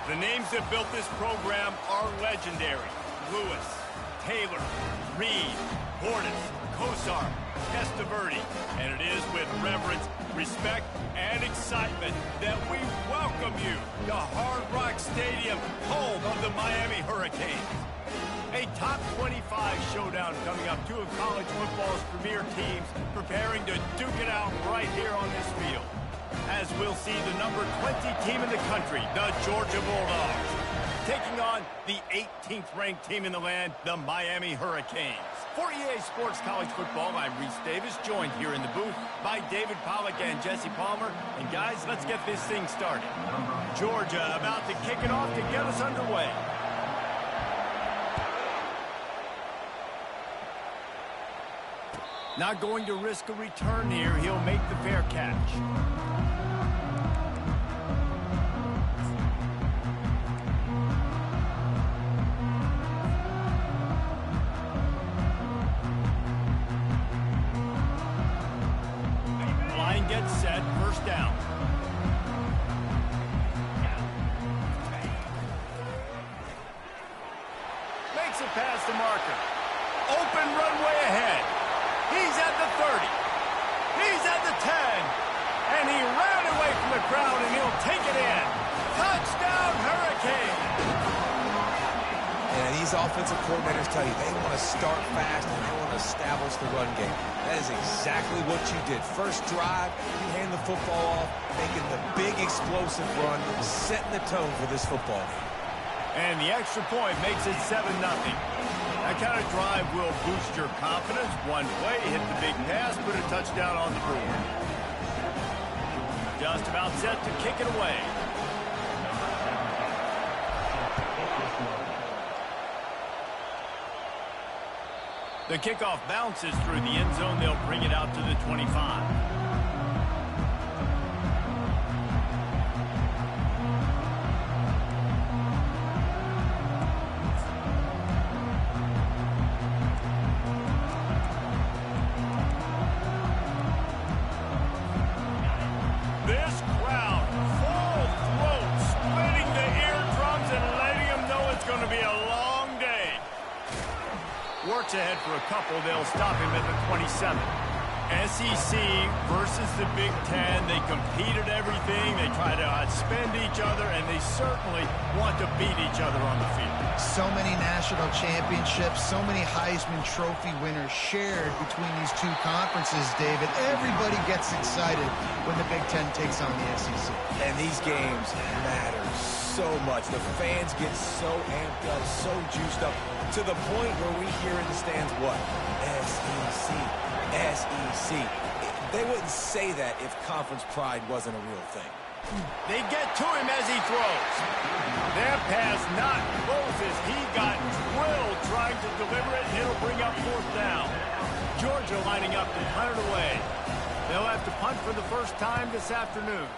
The names that built this program are legendary. Lewis, Taylor, Reed, Hornets, Kosar, Testaverde. And it is with reverence, respect, and excitement that we welcome you to Hard Rock Stadium, home of the Miami Hurricanes. A top 25 showdown coming up. Two of college football's premier teams preparing to duke it out right here on this field. As we'll see the number 20 team in the country, the Georgia Bulldogs, taking on the 18th ranked team in the land, the Miami Hurricanes. For EA Sports College Football, I'm Reese Davis, joined here in the booth by David Pollack and Jesse Palmer. And guys, let's get this thing started. Georgia about to kick it off to get us underway. Not going to risk a return here. He'll make the fair catch. Line gets set. First down. Makes it past the marker. Open runway ahead. He's at the 30. He's at the 10. And he ran away from the crowd, and he'll take it in. Touchdown, Hurricane. And these offensive coordinators tell you they want to start fast and they want to establish the run game. That is exactly what you did. First drive, you hand the football off, making the big explosive run, setting the tone for this football game. And the extra point makes it 7-0. That kind of drive will boost your confidence. One play, hit the big pass, put a touchdown on the board. Just about set to kick it away. The kickoff bounces through the end zone. They'll bring it out to the 25. Ahead for a couple. They'll stop him at the 27. SEC versus the Big Ten. They compete at everything. They try to outspend each other, and they certainly want to beat each other on the field. So many national championships, so many Heisman Trophy winners shared between these two conferences, David. Everybody gets excited when the Big Ten takes on the SEC. And these games matter so much. The fans get so amped up, so juiced up, to the point where we hear in the stands what? SEC, SEC. They wouldn't say that if conference pride wasn't a real thing. They get to him as he throws. Their pass not close as he got drilled trying to deliver it, and it'll bring up fourth down. Georgia lining up to punt it away. They'll have to punt for the first time this afternoon.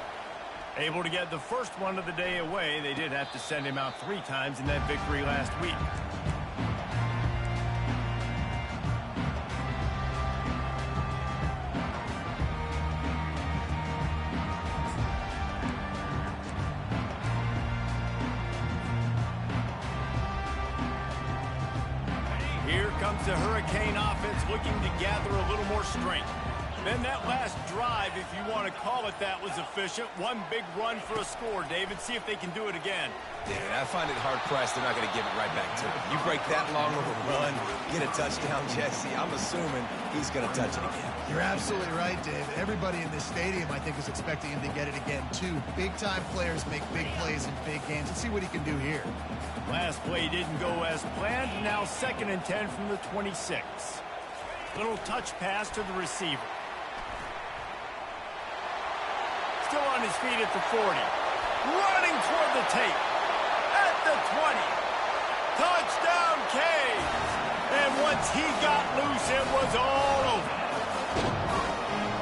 Able to get the first one of the day away. They did have to send him out 3 times in that victory last week. Here comes the Hurricane offense looking to gather a little more strength. Then that last drive, if you want to call it that, was efficient. One big run for a score, David. See if they can do it again. David, I find it hard-pressed they're not going to give it right back to him. You break that long of a run, get a touchdown, Jesse, I'm assuming he's going to touch it again. You're absolutely right, David. Everybody in this stadium, I think, is expecting him to get it again, too. Big-time players make big plays in big games. Let's see what he can do here. Last play didn't go as planned. Now 2nd and 10 from the 26. Little touch pass to the receiver. Still on his feet at the 40. Running toward the tape. At the 20. Touchdown, Canes. And once he got loose, it was all over.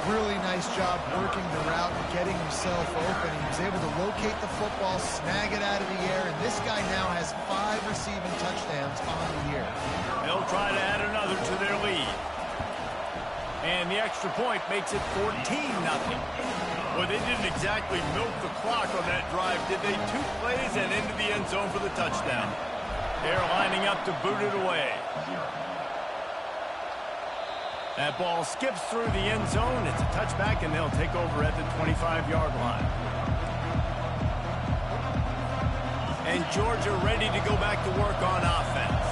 Really nice job working the route and getting himself open. He was able to locate the football, snag it out of the air, and this guy now has 5 receiving touchdowns on the year. They'll try to add another to their lead. And the extra point makes it 14-0. Well, they didn't exactly milk the clock on that drive, did they? 2 plays and into the end zone for the touchdown. They're lining up to boot it away. That ball skips through the end zone. It's a touchback, and they'll take over at the 25-yard line. And Georgia ready to go back to work on offense.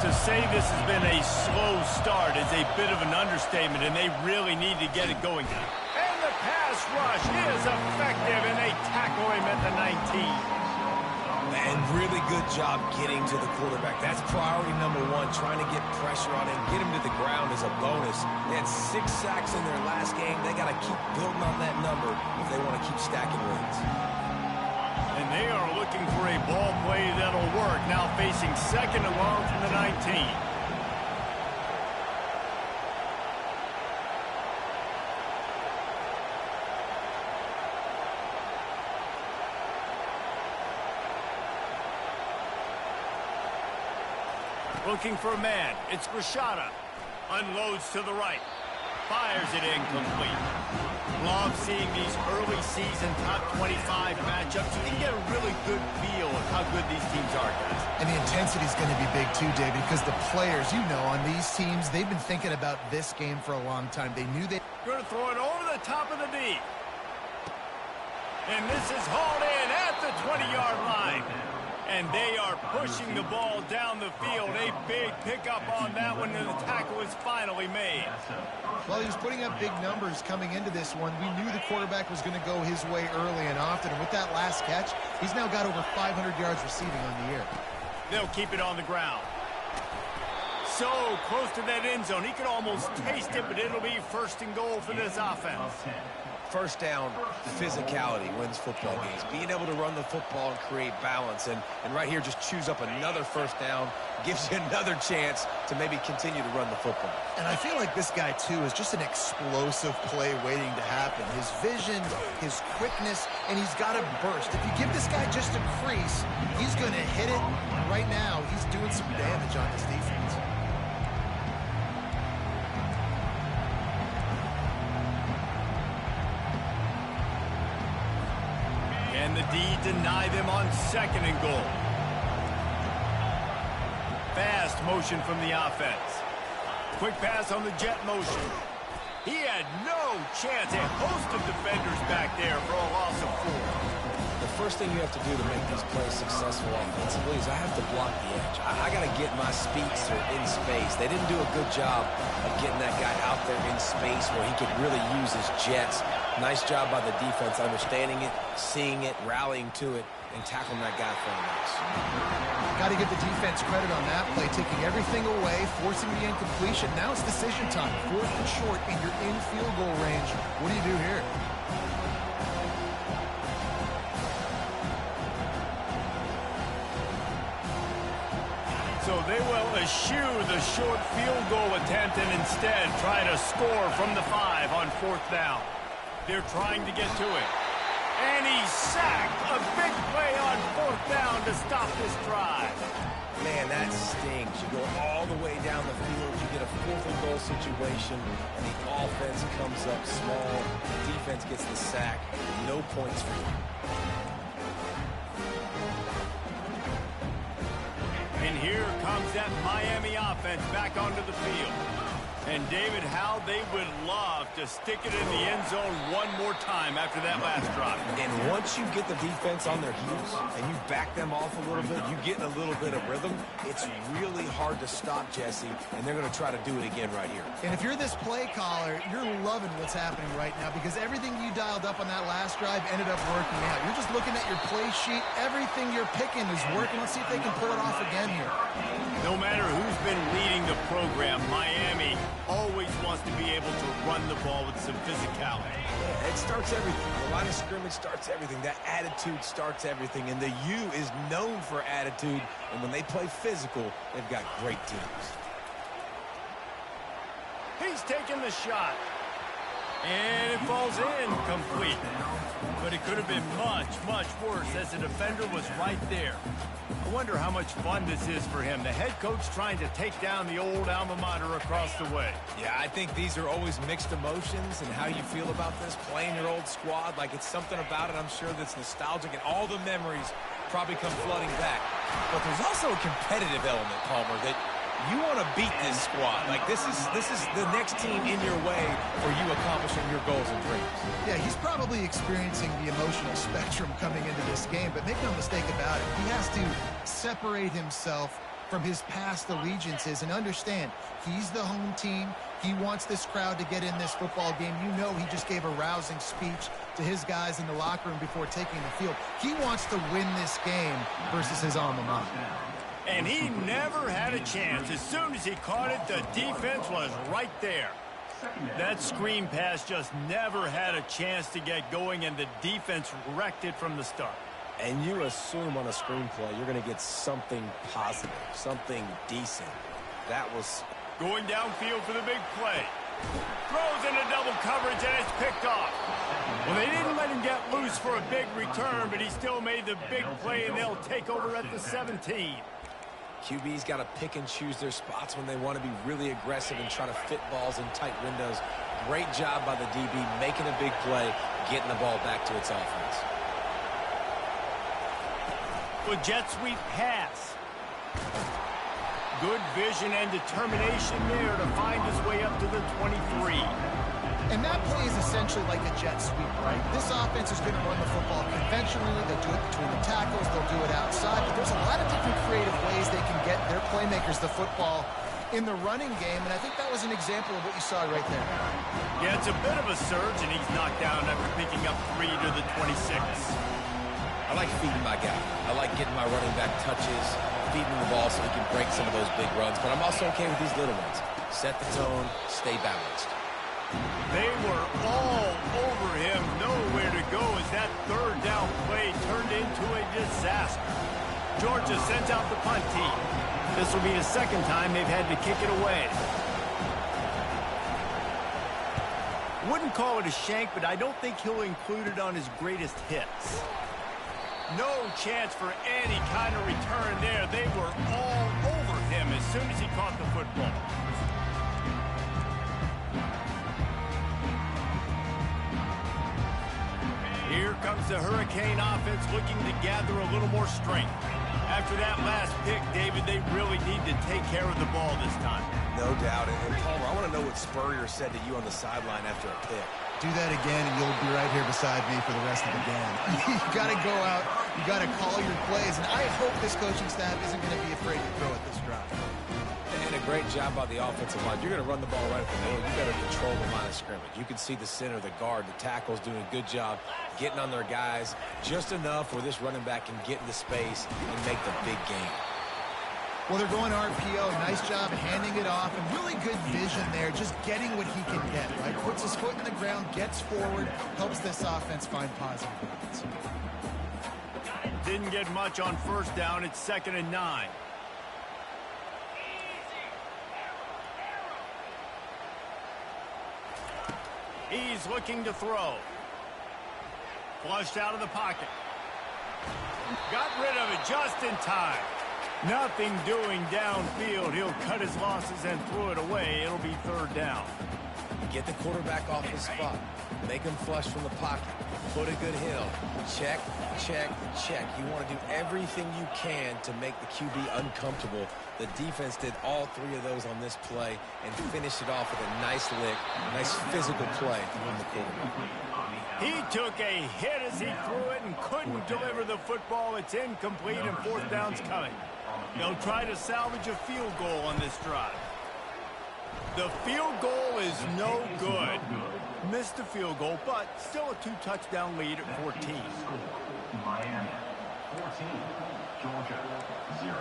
To say this has been a slow start is a bit of an understatement, and they really need to get it going now. And the pass rush is effective, and they tackle him at the 19. And really good job getting to the quarterback. That's priority number 1, trying to get pressure on him, get him to the ground as a bonus. They had 6 sacks in their last game. They got to keep building on that number if they want to keep stacking wins. And they are looking for a ball play that'll work. Now facing 2nd and long from the 19. Looking for a man. It's Rashada. Unloads to the right. Fires it incomplete. Love seeing these early season top 25 matchups. You can get a really good feel of how good these teams are, guys. And the intensity is going to be big too, David, because the players, you know, on these teams, they've been thinking about this game for a long time. They knew they... Going to throw it over the top of the D. And this is hauled in at the 20-yard line. And they are pushing the ball down the field. A big pickup on that one, and the tackle is finally made. Well, he was putting up big numbers coming into this one. We knew the quarterback was going to go his way early and often. And with that last catch, he's now got over 500 yards receiving on the year. They'll keep it on the ground. So close to that end zone. He could almost taste it, but it'll be 1st and goal for this offense. First down, physicality wins football games. Being able to run the football and create balance. And right here, just choose up another 1st down. Gives you another chance to maybe continue to run the football. And I feel like this guy, too, is just an explosive play waiting to happen. His vision, his quickness, and he's got a burst. If you give this guy just a crease, he's going to hit it. Right now, he's doing some damage on this defense. And the D deny them on 2nd and goal. Fast motion from the offense. Quick pass on the jet motion. He had no chance. A host of defenders back there for a loss of 4. The first thing you have to do to make these plays successful offensively is I have to block the edge. I got to get my speedster in space. They didn't do a good job of getting that guy out there in space where he could really use his jets. Nice job by the defense understanding it, seeing it, rallying to it, and tackling that guy for us. Got to give the defense credit on that play, taking everything away, forcing the incompletion. Now it's decision time. 4th and short, and you're in field goal range. What do you do here? So they will eschew the short field goal attempt and instead try to score from the 5 on 4th down. They're trying to get to it. And he's sacked. A big play on 4th down to stop this drive. Man, that stings. You go all the way down the field. You get a 4th and goal situation, and the offense comes up small. The defense gets the sack. No points for you. And here comes that Miami offense back onto the field. And David, how they would love to stick it in the end zone one more time after that last drive. And once you get the defense on their heels and you back them off a little bit, you get a little bit of rhythm, it's really hard to stop, Jesse, and they're going to try to do it again right here. And if you're this play caller, you're loving what's happening right now because everything you dialed up on that last drive ended up working out. You're just looking at your play sheet. Everything you're picking is working. Let's see if they can pull it off again here. No matter who's been leading the program, Miami always wants to be able to run the ball with some physicality. Yeah, it starts everything. The line of scrimmage starts everything. That attitude starts everything. And the U is known for attitude. And when they play physical, they've got great teams. He's taking the shot. And it falls in complete. But it could have been much, much worse as the defender was right there. I wonder how much fun this is for him. The head coach trying to take down the old alma mater across the way. Yeah, I think these are always mixed emotions and how you feel about this, playing your old squad. Like, it's something about it, I'm sure, that's nostalgic, and all the memories probably come flooding back. But there's also a competitive element, Palmer, that you want to beat this squad. Like, this is the next team in your way for you accomplishing your goals and dreams. Yeah, he's probably experiencing the emotional spectrum coming into this game, but make no mistake about it, he has to separate himself from his past allegiances and understand he's the home team. He wants this crowd to get in this football game. You know, he just gave a rousing speech to his guys in the locker room before taking the field. He wants to win this game versus his alma mater. And he never had a chance. As soon as he caught it, the defense was right there. That screen pass just never had a chance to get going, and the defense wrecked it from the start. And you assume on a screenplay you're going to get something positive, something decent. That was... Going downfield for the big play. Throws into double coverage, and it's picked off. Well, they didn't let him get loose for a big return, but he still made the big play, and they'll take over at the 17. QB's got to pick and choose their spots when they want to be really aggressive and try to fit balls in tight windows. Great job by the DB making a big play, getting the ball back to its offense. With jet sweep pass. Good vision and determination there to find his way up to the 23. And that play is essentially like a jet sweep, right? This offense is going to run the football conventionally. They do it between the tackles. They'll do it outside. But there's a lot of different creative ways they can get their playmakers the football in the running game. And I think that was an example of what you saw right there. Yeah, it's a bit of a surge, and he's knocked down after picking up 3 to the 26. I like feeding my guy. I like getting my running back touches, feeding the ball so he can break some of those big runs. But I'm also okay with these little ones. Set the tone, stay balanced. They were all over him, nowhere to go as that third down play turned into a disaster. Georgia sends out the punt team. This will be the second time they've had to kick it away. Wouldn't call it a shank, but I don't think he'll include it on his greatest hits. No chance for any kind of return there. They were all over him as soon as he caught the football. Here comes the Hurricane offense looking to gather a little more strength. After that last pick, David, they really need to take care of the ball this time. No doubt. And Palmer, I want to know what Spurrier said to you on the sideline after a pick. Do that again, and you'll be right here beside me for the rest of the game. You got to go out. You got to call your plays. And I hope this coaching staff isn't going to be afraid to throw at this drive. And a great job by the offensive line. You're going to run the ball right at the middle. You got to control the line of scrimmage. You can see the center, the guard, the tackles doing a good job getting on their guys just enough where this running back can get into space and make the big game. Well, they're going RPO. Nice job handing it off, and really good vision there, just getting what he can get, right? Puts his foot in the ground, gets forward, helps this offense find positive points. Didn't get much on first down. It's 2nd and 9. He's looking to throw. Flushed out of the pocket. Got rid of it just in time. Nothing doing downfield. He'll cut his losses and throw it away. It'll be 3rd down. Get the quarterback off his spot. Make him flush from the pocket. Put a good hill. Check, check, check. You want to do everything you can to make the QB uncomfortable. The defense did all 3 of those on this play and finished it off with a nice lick, a nice physical play from the quarterback. He took a hit as he threw it and couldn't deliver the football. It's incomplete and 4th down's coming. They'll try to salvage a field goal on this drive. The field goal is no good. Missed the field goal, but still a 2-touchdown lead at 14. Miami 14, Georgia 0.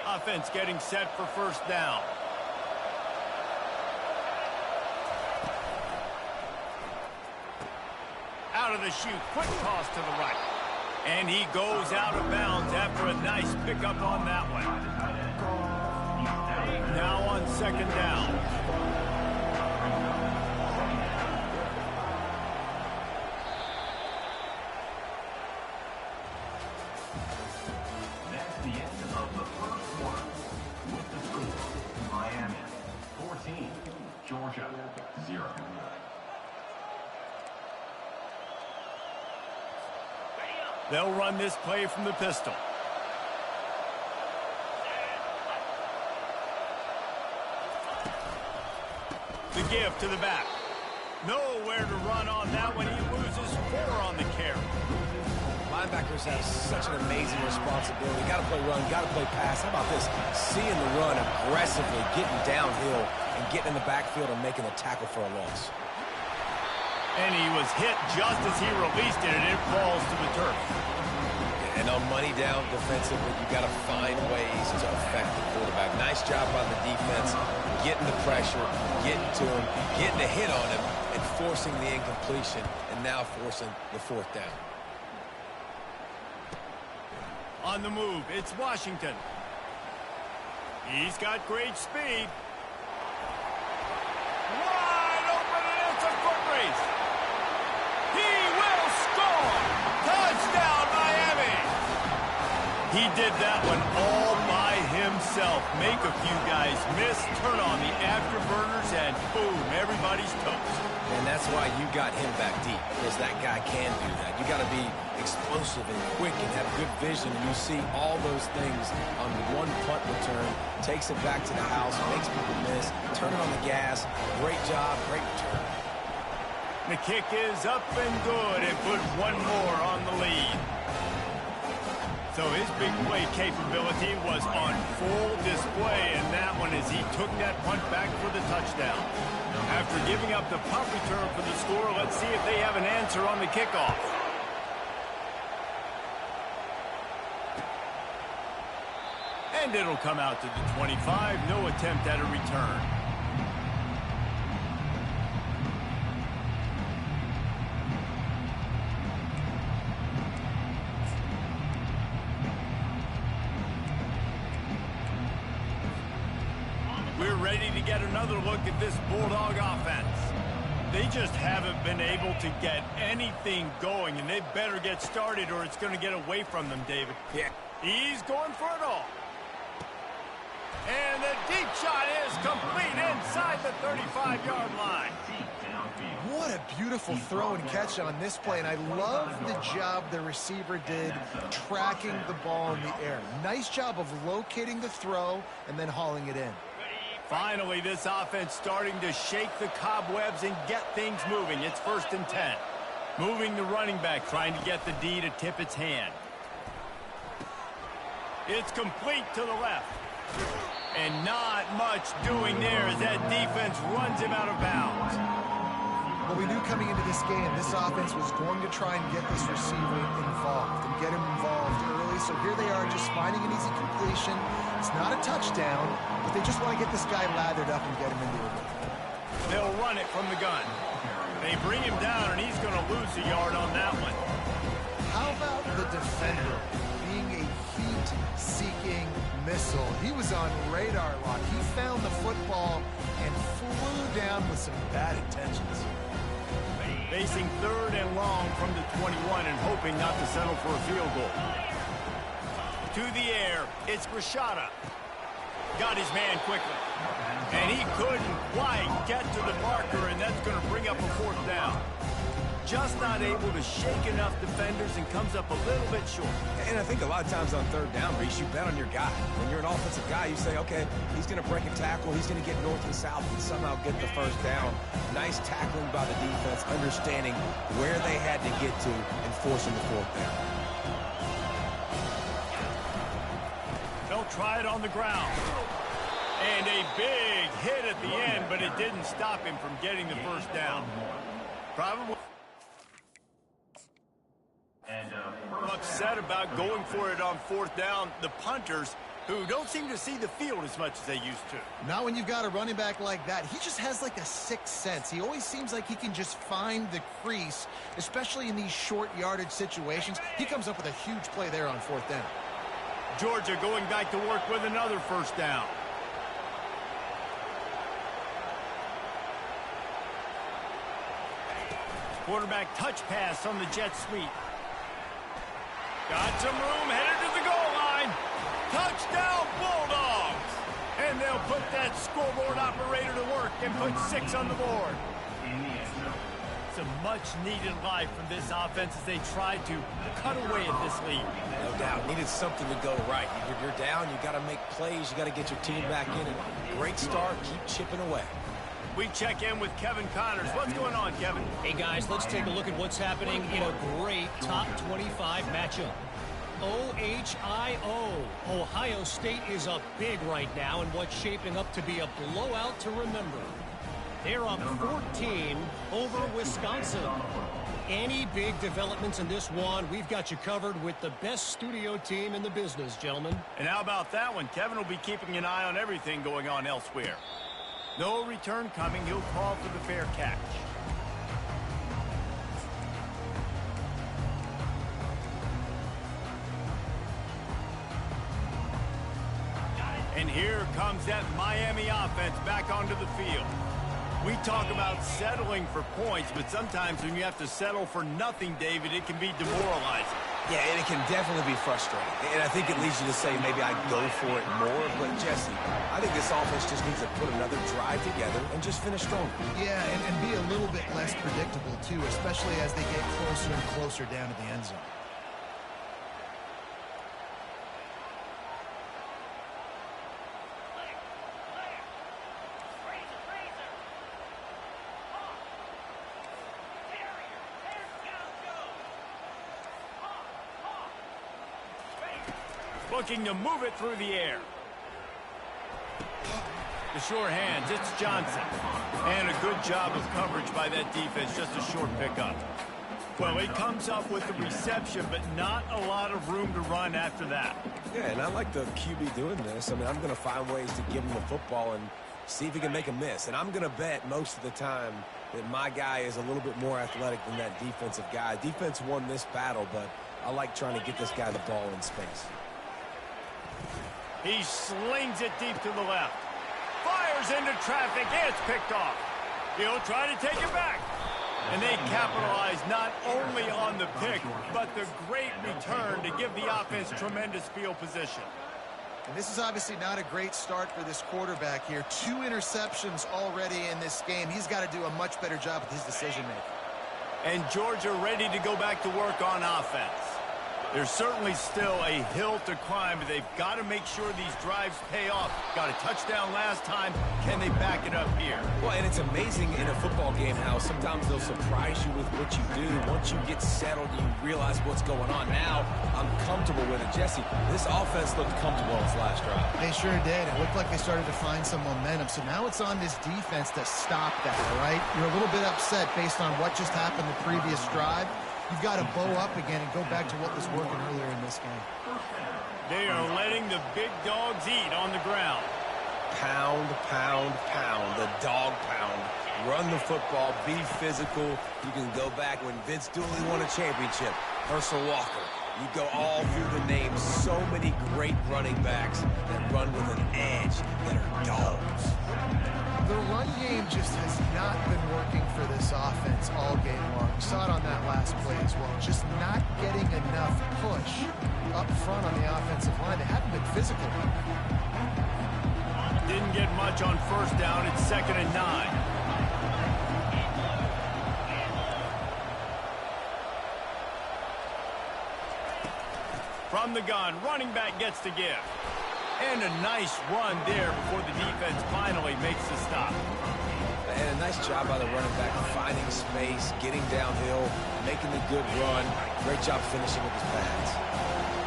Offense getting set for 1st down. Out of the chute, quick toss to the right. And he goes out of bounds after a nice pickup on that one. Now on second down. That's the end of the first quarter. With the score, Miami 14, Georgia 0. They'll run this play from the pistol. The give to the back. Nowhere to run on that one. He loses 4 on the carry. Linebackers have such an amazing responsibility. Got to play run, got to play pass. How about this? Seeing the run aggressively, getting downhill, and getting in the backfield and making a tackle for a loss. And he was hit just as he released it, and it falls to the turf. And on money down defensively, you got to find ways to affect the quarterback. Nice job by the defense, getting the pressure, getting to him, getting a hit on him, and forcing the incompletion, and now forcing the 4th down. On the move, it's Washington. He's got great speed. Wide open, and it's a foot race. He will score! Touchdown, Miami! He did that one all by himself. Make a few guys miss, turn on the afterburners, and boom, everybody's toast. And that's why you got him back deep, because that guy can do that. You got to be explosive and quick and have good vision. And you see all those things on one punt return, takes it back to the house, makes people miss, turn it on the gas. Great job, great return. The kick is up and good and put one more on the lead. So his big play capability was on full display in that one as he took that punt back for the touchdown. After giving up the punt return for the score, let's see if they have an answer on the kickoff. And it'll come out to the 25. No attempt at a return. We're ready to get another look at this Bulldog offense. They just haven't been able to get anything going, and they better get started or it's going to get away from them, David. Yeah. He's going for it all. And the deep shot is complete inside the 35-yard line. What a beautiful throw and catch on this play, and I love the job the receiver did tracking the ball in the air. Nice job of locating the throw and then hauling it in. Finally, this offense starting to shake the cobwebs and get things moving. It's 1st and 10. Moving the running back, trying to get the D to tip its hand. It's complete to the left. And not much doing there as that defense runs him out of bounds. Well, we knew coming into this game, this offense was going to try and get this receiver involved and get him involved early. So here they are just finding an easy completion. It's not a touchdown, but they just want to get this guy lathered up and get him into a rhythm. They'll run it from the gun. They bring him down, and he's going to lose a yard on that one. How about the defender being a heat-seeking missile? He was on radar lock. He found the football and flew down with some bad intentions. Facing 3rd and long from the 21 and hoping not to settle for a field goal. To the air, it's Rashada. Got his man quickly. And he couldn't quite get to the marker, and that's going to bring up a 4th down. Just not able to shake enough defenders and comes up a little bit short. And I think a lot of times on 3rd down, Reese, you bet on your guy. When you're an offensive guy, you say, okay, he's going to break a tackle, he's going to get north and south and somehow get the 1st down. Nice tackling by the defense, understanding where they had to get to and forcing the 4th down. They'll try it on the ground. And a big hit at the end, but it didn't stop him from getting the 1st down. Probably upset about going for it on 4th down. The punters who don't seem to see the field as much as they used to. Not when you've got a running back like that. He just has like a sixth sense. He always seems like he can just find the crease, especially in these short yardage situations. He comes up with a huge play there on 4th down. Georgia going back to work with another first down. Quarterback touch pass on the jet sweep. Got some room, headed to the goal line. Touchdown, Bulldogs! And they'll put that scoreboard operator to work and put 6 on the board. Some much-needed life from this offense as they tried to cut away at this lead. No doubt. Needed something to go right. You're down, you got to make plays, you got to get your team back in. And great start, keep chipping away. We check in with Kevin Connors. What's going on, Kevin? Hey, guys, let's take a look at what's happening in a great top 25 matchup. OHIO. Ohio State is up big right now in what's shaping up to be a blowout to remember. They're up 14 over Wisconsin. Any big developments in this one, we've got you covered with the best studio team in the business, gentlemen. And how about that one? Kevin will be keeping an eye on everything going on elsewhere. No return coming. He'll call for the fair catch. And here comes that Miami offense back onto the field. We talk about settling for points, but sometimes when you have to settle for nothing, David, it can be demoralizing. Yeah, and it can definitely be frustrating. And I think it leads you to say maybe I'd go for it more. But, Jesse, I think this offense just needs to put another drive together and just finish strong. Yeah, and be a little bit less predictable, too, especially as they get closer and closer down to the end zone. Looking to move it through the air. The sure hands, it's Johnson. And a good job of coverage by that defense, just a short pickup. Well, it comes up with the reception, but not a lot of room to run after that. Yeah, and I like the QB doing this. I mean, I'm going to find ways to give him the football and see if he can make a miss. And I'm going to bet most of the time that my guy is a little bit more athletic than that defensive guy. Defense won this battle, but I like trying to get this guy the ball in space. He slings it deep to the left. Fires into traffic. It's picked off. He'll try to take it back. And they capitalize not only on the pick, but the great return to give the offense tremendous field position. And this is obviously not a great start for this quarterback here. 2 interceptions already in this game. He's got to do a much better job with his decision-making. And Georgia ready to go back to work on offense. There's certainly still a hill to climb, but they've got to make sure these drives pay off. Got a touchdown last time. Can they back it up here? Well, and it's amazing in a football game how sometimes they'll surprise you with what you do. Once you get settled, you realize what's going on. Now, I'm comfortable with it. Jesse, this offense looked comfortable in its last drive. They sure did. It looked like they started to find some momentum. So now it's on this defense to stop that, all right? You're a little bit upset based on what just happened the previous drive. You've got to bow up again and go back to what was working earlier in this game. They are letting the big dogs eat on the ground. Pound, pound, pound. The dog pound. Run the football. Be physical. You can go back when Vince Dooley won a championship. Herschel Walker. You go all through the names. So many great running backs that run with an edge that are dogs. The run game just has not been working for this offense all game long. We saw it on that last play as well. Just not getting enough push up front on the offensive line. They haven't been physical. Didn't get much on first down. It's 2nd and 9. From the gun, running back gets to give. And a nice run there before the defense finally makes the stop. And a nice job by the running back finding space, getting downhill, making the good run. Great job finishing with his pads.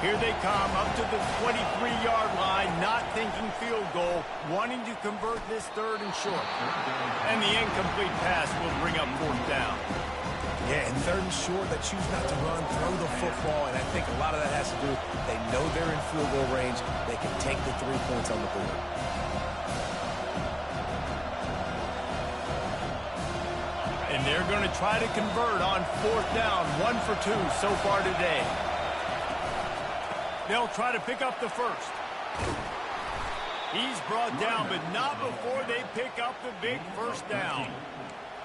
Here they come up to the 23-yard line, not thinking field goal, wanting to convert this 3rd and short. And the incomplete pass will bring up 4th down. Yeah, and third and short, they choose not to run, throw the football, and I think a lot of that has to do with they know they're in field goal range. They can take the 3 points on the board. And they're going to try to convert on 4th down, 1 for 2 so far today. They'll try to pick up the first. He's brought down, but not before they pick up the big first down.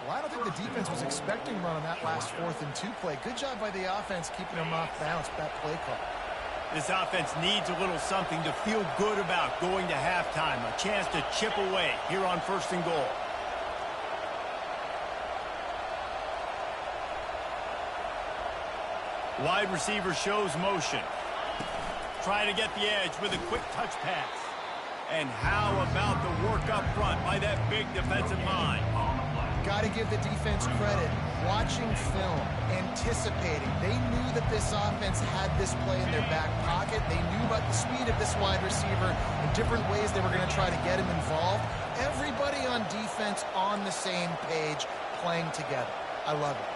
Well, I don't think the defense was expecting run on that last 4th and 2 play. Good job by the offense keeping them off bounds, that play call. This offense needs a little something to feel good about going to halftime. A chance to chip away here on 1st and goal. Wide receiver shows motion. Trying to get the edge with a quick touch pass. And how about the work up front by that big defensive line? Got to give the defense credit. Watching film, anticipating. They knew that this offense had this play in their back pocket. They knew about the speed of this wide receiver and different ways they were going to try to get him involved. Everybody on defense on the same page, playing together. I love it.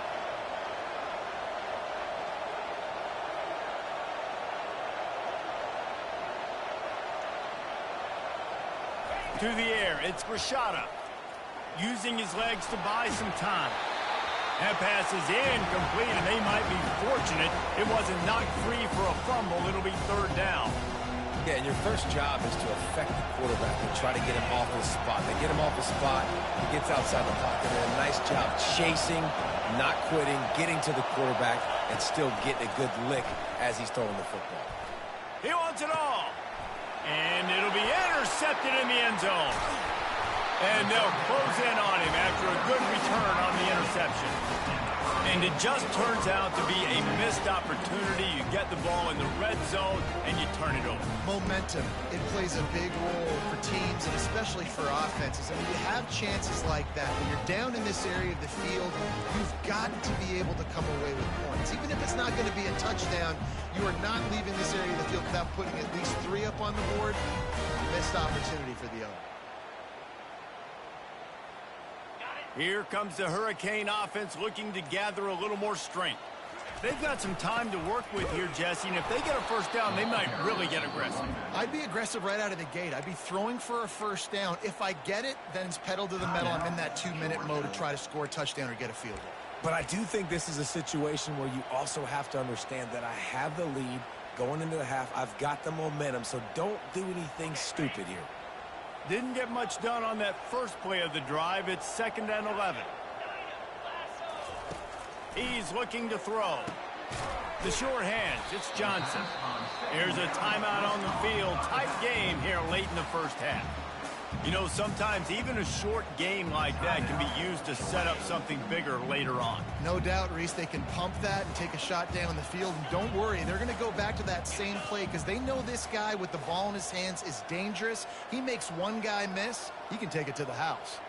To the air, it's Rashada. Using his legs to buy some time. That pass is incomplete, and they might be fortunate it wasn't knocked free for a fumble. It'll be 3rd down. Yeah, and your first job is to affect the quarterback and try to get him off the spot. They get him off the spot, he gets outside the pocket, and a nice job chasing, not quitting, getting to the quarterback, and still getting a good lick as he's throwing the football. He wants it all. And it'll be intercepted in the end zone. And they'll close in on him after a good return on the interception. And it just turns out to be a missed opportunity. You get the ball in the red zone, and you turn it over. Momentum. It plays a big role for teams and especially for offenses. And when you have chances like that, when you're down in this area of the field, you've got to be able to come away with points. Even if it's not going to be a touchdown, you are not leaving this area of the field without putting at least 3 up on the board. Missed opportunity for the other. Here comes the Hurricane offense looking to gather a little more strength. They've got some time to work with here, Jesse, and if they get a first down, they might really get aggressive. I'd be aggressive right out of the gate. I'd be throwing for a first down. If I get it, then it's pedal to the metal. I'm in that 2-minute mode to try to score a touchdown or get a field goal. But I do think this is a situation where you also have to understand that I have the lead going into the half. I've got the momentum, so don't do anything stupid here. Didn't get much done on that first play of the drive. It's 2nd and 11. He's looking to throw. The short hands, it's Johnson. Here's a timeout on the field. Tight game here late in the first half. You know, sometimes even a short game like that can be used to set up something bigger later on. No doubt, Reese, they can pump that and take a shot down the field. And don't worry, they're going to go back to that same play because they know this guy with the ball in his hands is dangerous. He makes one guy miss, he can take it to the house.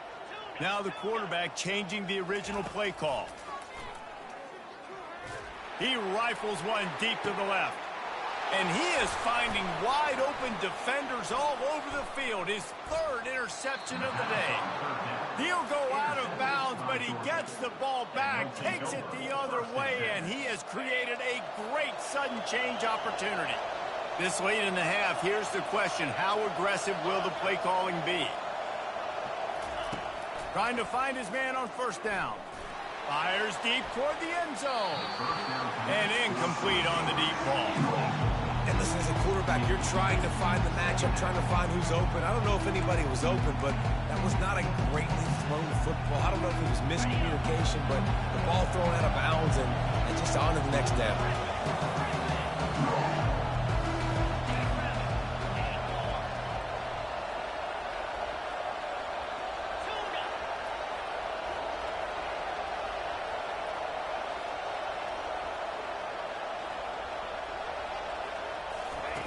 Now the quarterback changing the original play call. He rifles one deep to the left. And he is finding wide-open defenders all over the field. His 3rd interception of the day. He'll go out of bounds, but he gets the ball back, takes it the other way, and he has created a great sudden change opportunity. This late in the half, here's the question. How aggressive will the play calling be? Trying to find his man on 1st down. Fires deep toward the end zone. And incomplete on the deep ball. And listen, as a quarterback, you're trying to find the matchup, trying to find who's open. I don't know if anybody was open, but that was not a greatly thrown football. I don't know if it was miscommunication, but the ball thrown out of bounds and just on to the next down.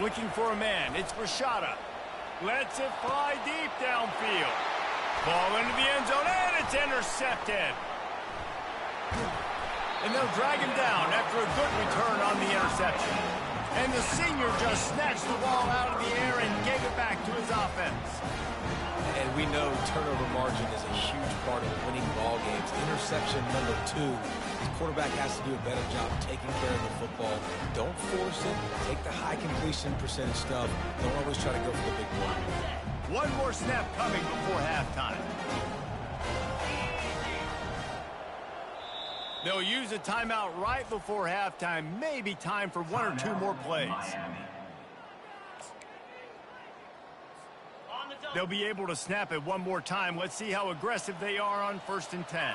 Looking for a man. It's Rashada. Lets it fly deep downfield. Ball into the end zone, and it's intercepted. And they'll drag him down after a good return on the interception. And the senior just snatched the ball out of the air and gave it back to his offense. And we know turnover margin is a huge part of winning ball games. Interception number 2. The quarterback has to do a better job taking care of the football. Don't force it. Take the high completion percentage stuff. Don't always try to go for the big play. One more snap coming before halftime. They'll use a timeout right before halftime. Maybe time for 1 or 2 more plays. They'll be able to snap it one more time. Let's see how aggressive they are on 1st and 10.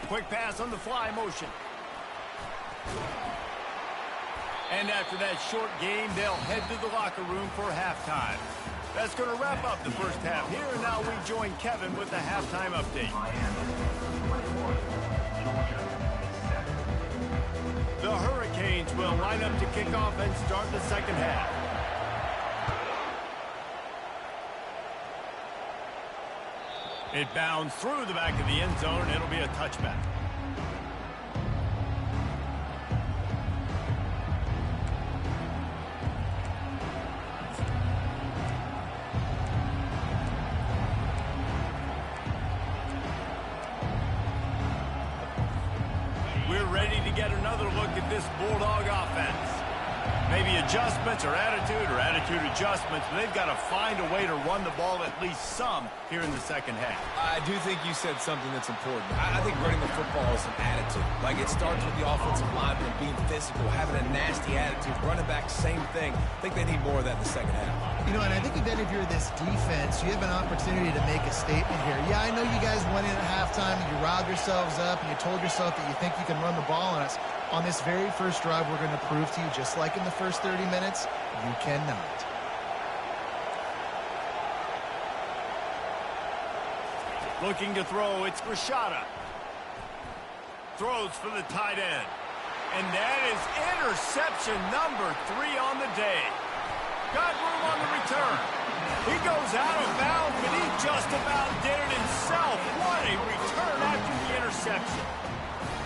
Quick pass on the fly motion. And after that short game, they'll head to the locker room for halftime. That's going to wrap up the first half here, and now we join Kevin with the halftime update. The Hurricanes will line up to kick off and start the second half. It bounds through the back of the end zone, and it'll be a touchback. We're ready to get another look at this Bulldog offense. Maybe adjustments or attitude adjustments. But they've got to find a way to run the ball at least some here in the second half. I do think you said something that's important. I think running the football is an attitude. Like, it starts with the offensive lineman being physical, having a nasty attitude. Running back, same thing. I think they need more of that in the second half. You know, and I think then if you're this defense, you have an opportunity to make a statement here. Yeah, I know you guys went in at halftime and you riled yourselves up and you told yourself that you think you can run the ball on us. On this very first drive, we're going to prove to you, just like in the first 30 minutes, you cannot. Looking to throw, it's Rashada. Throws for the tight end. And that is interception number 3 on the day. Got room on the return. He goes out of bounds, but he just about did it himself. What a return after the interception.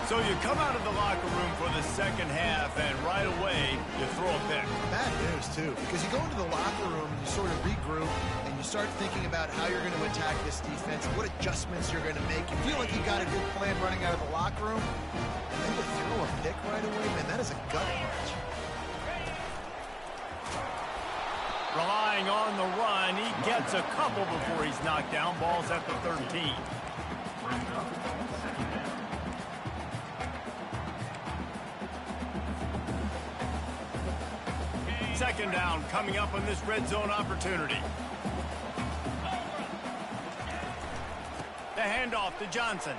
So you come out of the locker room for the second half, and right away, you throw a pick. Bad news, too, because you go into the locker room and you sort of regroup, and you start thinking about how you're going to attack this defense, what adjustments you're going to make. You feel like you got a good plan running out of the locker room, and then you throw a pick right away. Man, that is a gut punch. Relying on the run, he gets a couple before he's knocked down. Ball's at the 13. Second down coming up on this red zone opportunity. The handoff to Johnson.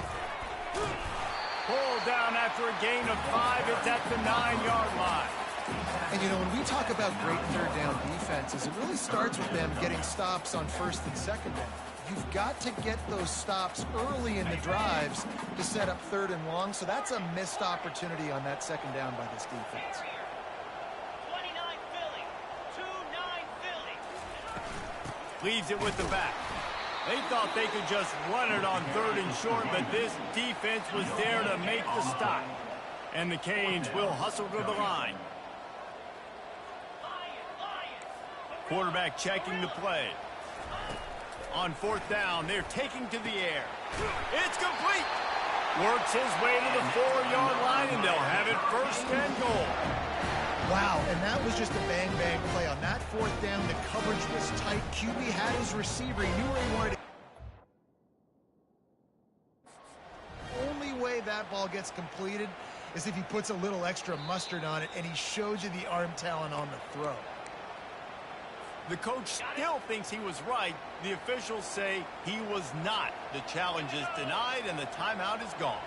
Pulled down after a gain of 5. It's at the 9-yard line. And, you know, when we talk about great third down defenses, it really starts with them getting stops on first and second down. You've got to get those stops early in the drives to set up third and long, so that's a missed opportunity on that second down by this defense. Leaves it with the back. They thought they could just run it on 3rd and short, but this defense was there to make the stop. And the Canes will hustle to the line. Quarterback checking the play. On 4th down, they're taking to the air. It's complete. Works his way to the 4-yard line, and they'll have it 1st and goal. Wow, and that was just a bang-bang play. On that 4th down, the coverage was tight. QB had his receiver. He knew where he wanted to. The only way that ball gets completed is if he puts a little extra mustard on it, and he shows you the arm talent on the throw. The coach still thinks he was right. The officials say he was not. The challenge is denied, and the timeout is gone.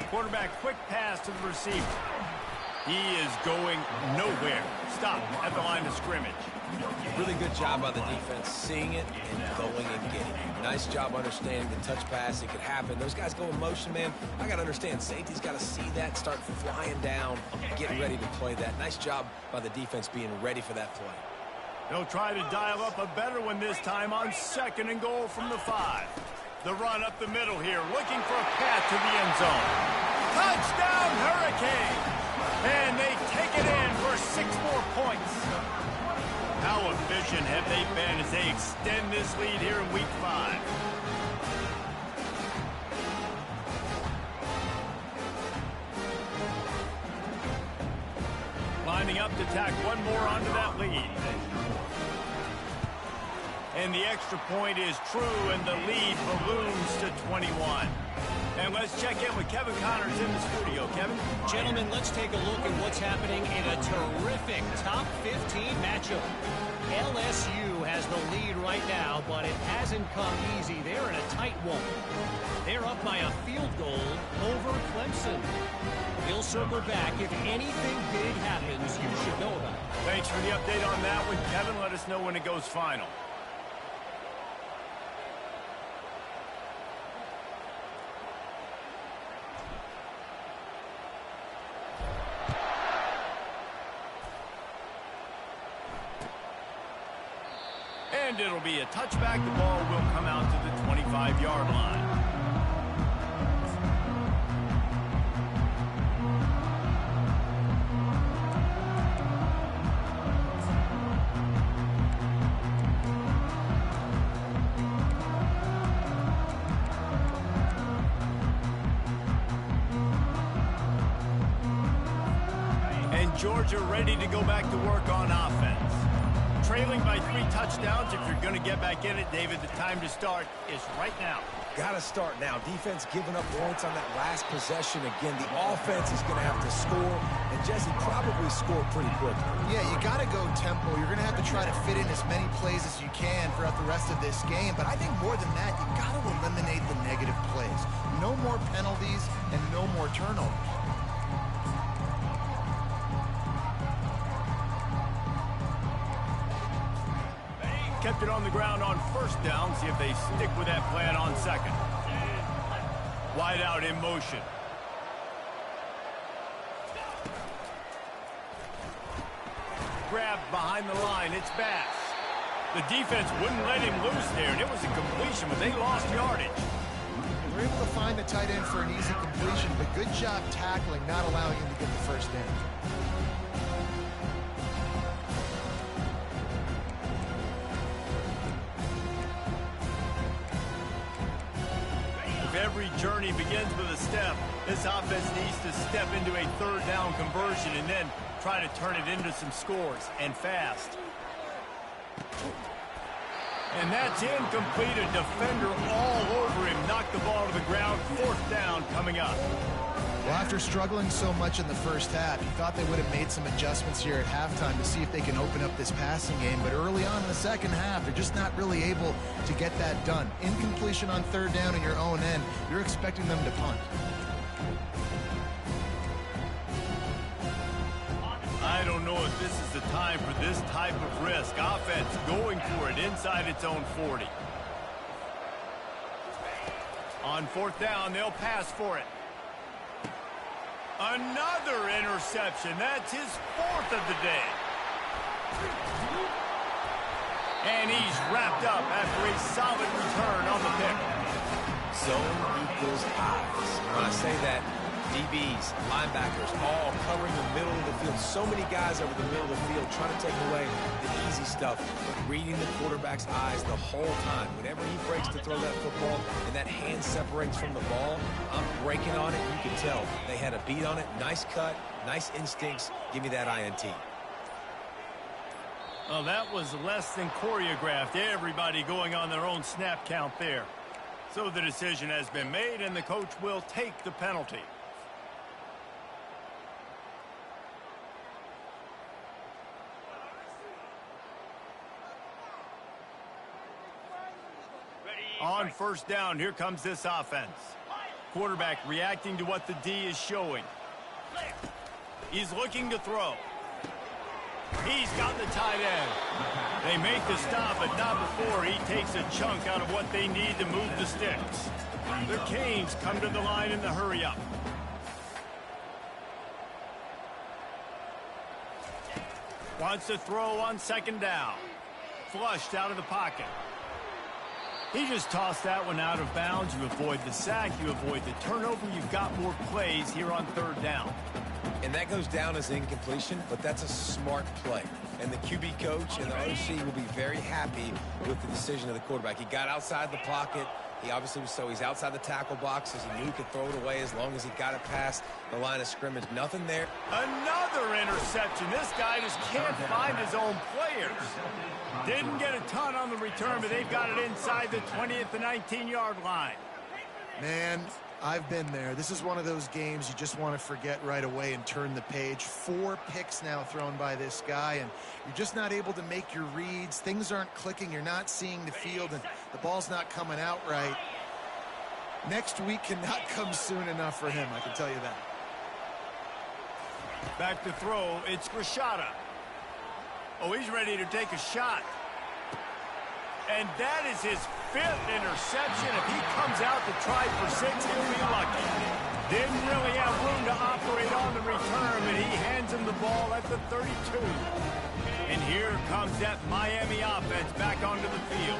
Quarterback quick pass to the receiver. He is going nowhere. Stop at the line of scrimmage. Really good job by the defense, seeing it and going and getting it. Nice job understanding the touch pass. It could happen. Those guys go in motion, man. I got to understand, safety's got to see that, start flying down, get ready to play that. Nice job by the defense being ready for that play. They'll try to dial up a better one this time on 2nd and goal from the 5. The run up the middle here, looking for a path to the end zone. came. And they take it in for 6 more points. How efficient have they been as they extend this lead here in Week 5? Lining up to tack one more onto that lead. And the extra point is true, and the lead balloons to 21. And let's check in with Kevin Connors in the studio. Kevin? Gentlemen, let's take a look at what's happening in a terrific top 15 matchup. LSU has the lead right now, but it hasn't come easy. They're in a tight one. They're up by a field goal over Clemson. We'll circle back. If anything big happens, you should know about it. Thanks for the update on that one, Kevin. Let us know when it goes final. And it'll be a touchback. The ball will come out to the 25-yard line. And Georgia ready to go back to work on offense. Trailing by 3 touchdowns. If you're going to get back in it, David, the time to start is right now. Got to start now. Defense giving up points on that last possession. Again, the offense is going to have to score, and Jesse probably scored pretty quickly. Yeah, you got to go tempo. You're going to have to try to fit in as many plays as you can throughout the rest of this game. But I think more than that, you got to eliminate the negative plays. No more penalties and no more turnovers. Kept it on the ground on first down. See if they stick with that plan on second. Wide out in motion. Grabbed behind the line. It's Bass. The defense wouldn't let him loose there, and it was a completion, but they lost yardage. They were able to find the tight end for an easy completion, but good job tackling, not allowing him to get the first down. Every journey begins with a step. This offense needs to step into a third down conversion and then try to turn it into some scores, and fast. And that's incomplete. A defender all over him. Knocked the ball to the ground. 4th down coming up. Well, after struggling so much in the first half, you thought they would have made some adjustments here at halftime to see if they can open up this passing game. But early on in the second half, they're just not really able to get that done. Incompletion on 3rd down in your own end, you're expecting them to punt. I don't know if this is the time for this type of risk. Offense going for it inside its own 40. On 4th down, they'll pass for it. Another interception. That's his 4th of the day. And he's wrapped up after a solid return on the pick. Zone equals eyes. When I say that, DBs, linebackers, all covering the middle of the field. So many guys over the middle of the field trying to take away the easy stuff, but reading the quarterback's eyes the whole time. Whenever he breaks to throw that football and that hand separates from the ball, I'm breaking on it. You can tell they had a beat on it. Nice cut, nice instincts. Give me that INT. Well, that was less than choreographed. Everybody going on their own snap count there. So the decision has been made, and the coach will take the penalty. On 1st down, here comes this offense. Quarterback reacting to what the D is showing. He's looking to throw. He's got the tight end. They make the stop, but not before he takes a chunk out of what they need to move the sticks. The Canes come to the line in the hurry-up. – Wants to throw on 2nd down. Flushed out of the pocket. He just tossed that one out of bounds. You avoid the sack, you avoid the turnover. You've got more plays here on third down. And that goes down as incompletion, but that's a smart play. And the QB coach and the OC will be very happy with the decision of the quarterback. He got outside the pocket. He obviously was he's outside the tackle boxes. He knew he could throw it away as long as he got it past the line of scrimmage. Nothing there. Another interception. This guy just can't find his own players. Didn't get a ton on the return, but they've got it inside the 20 at the 19-yard line. Man, I've been there. This is one of those games you just want to forget right away and turn the page. 4 picks now thrown by this guy, and you're just not able to make your reads. Things aren't clicking. You're not seeing the field, and the ball's not coming out right. Next week cannot come soon enough for him, I can tell you that. Back to throw. It's Rashada. Oh, he's ready to take a shot. And that is his 5th interception. If he comes out to try for 6, he'll be lucky. Didn't really have room to operate on the return, but he hands him the ball at the 32. And here comes that Miami offense back onto the field.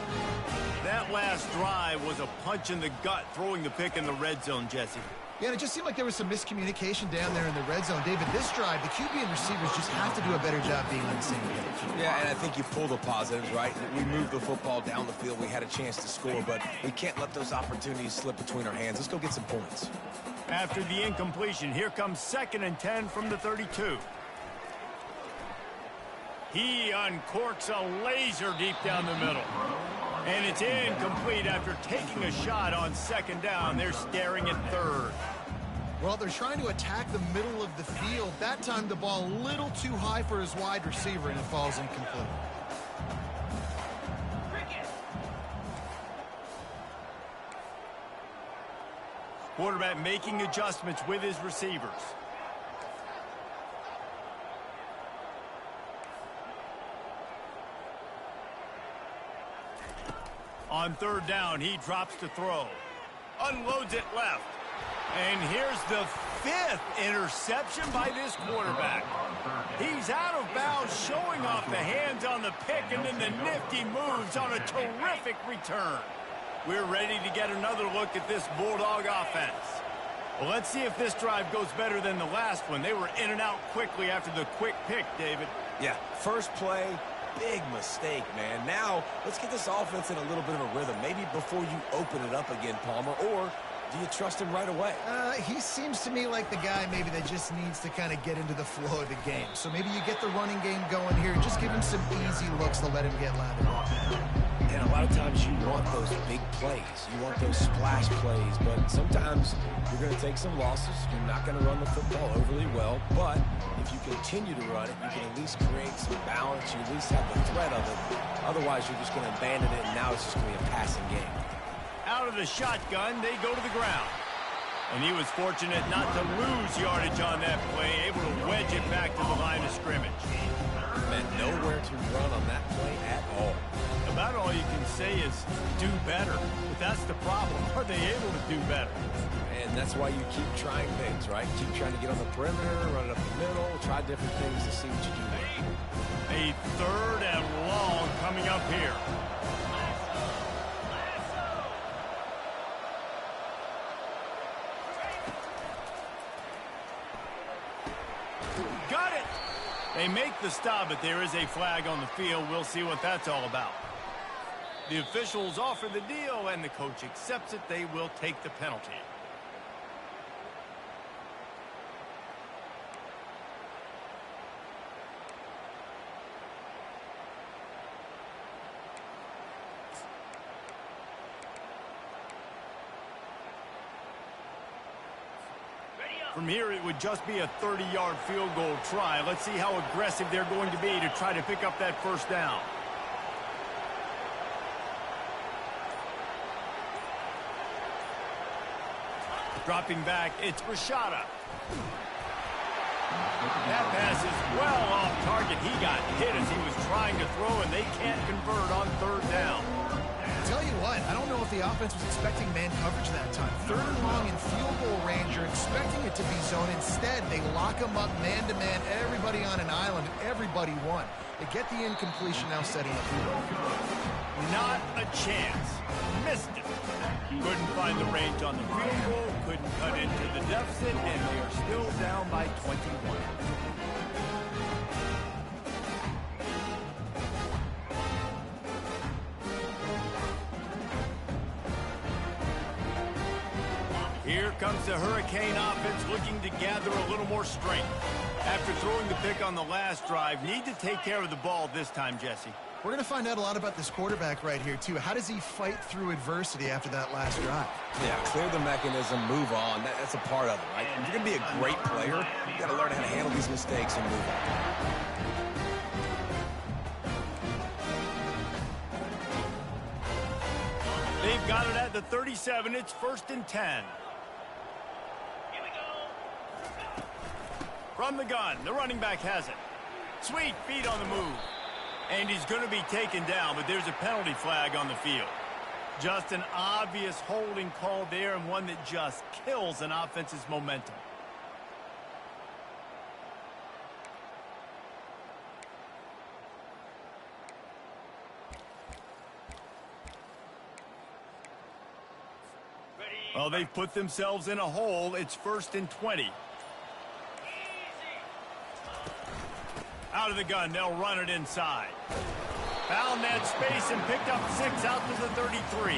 That last drive was a punch in the gut, throwing the pick in the red zone, Jesse. Yeah, and it just seemed like there was some miscommunication down there in the red zone. David, this drive, the QB and receivers just have to do a better job being on the same page. Yeah, and I think you pull the positives, right? We moved the football down the field. We had a chance to score, but we can't let those opportunities slip between our hands. Let's go get some points. After the incompletion, here comes 2nd and 10 from the 32. He uncorks a laser deep down the middle. And it's incomplete after taking a shot on 2nd down. They're staring at 3rd. Well, they're trying to attack the middle of the field. That time the ball a little too high for his wide receiver, and it falls incomplete. Quarterback making adjustments with his receivers. On 3rd down, he drops to throw. Unloads it left. And here's the 5th interception by this quarterback. He's out of bounds, showing off the hands on the pick, and then the nifty moves on a terrific return. We're ready to get another look at this Bulldog offense. Well, let's see if this drive goes better than the last one. They were in and out quickly after the quick pick, David. Yeah, first play, big mistake, man. Now, let's get this offense in a little bit of a rhythm. Maybe before you open it up again, Palmer, or do you trust him right away? He seems to me like the guy maybe that just needs to kind of get into the flow of the game. So maybe you get the running game going here. Just give him some easy looks to let him get lathered off. And a lot of times you want those big plays. You want those splash plays. But sometimes you're going to take some losses. You're not going to run the football overly well. But if you continue to run it, you can at least create some balance. You at least have the threat of it. Otherwise, you're just going to abandon it, and now it's just going to be a passing game. Out of the shotgun, they go to the ground. And he was fortunate not to lose yardage on that play, able to wedge it back to the line of scrimmage. And nowhere to run on that play at all. About all you can say is do better. But that's the problem. Are they able to do better? And that's why you keep trying things, right? Keep trying to get on the perimeter, run it up the middle, try different things to see what you do there. A 3rd and long coming up here. Got it! They make the stop, but there is a flag on the field. We'll see what that's all about. The officials offer the deal, and the coach accepts it. They will take the penalty. From here, it would just be a 30-yard field goal try. Let's see how aggressive they're going to be to try to pick up that 1st down. Dropping back, it's Rashada. That pass is well off target. He got hit as he was trying to throw, and they can't convert on 3rd down. Tell you what? I don't know if the offense was expecting man coverage that time. 3rd and long in field goal range. You're expecting it to be zone. Instead, they lock them up man-to-man, everybody on an island, everybody won. They get the incompletion, now setting up. Not a chance. Missed it. Couldn't find the range on the field goal, couldn't cut into the deficit, and they are still down by 21. Here comes the Hurricane offense looking to gather a little more strength. After throwing the pick on the last drive, need to take care of the ball this time, Jesse. We're going to find out a lot about this quarterback right here, too. How does he fight through adversity after that last drive? Yeah, clear the mechanism, move on. That's a part of it, right? If you're going to be a great player, you got to learn how to handle these mistakes and move on. They've got it at the 37. It's 1st and 10. From the gun, the running back has it. Sweet feet on the move. And he's going to be taken down, but there's a penalty flag on the field. Just an obvious holding call there, and one that just kills an offense's momentum. Well, they've put themselves in a hole. It's 1st and 20. Out of the gun, they'll run it inside. Found that space and picked up 6 out to the 33.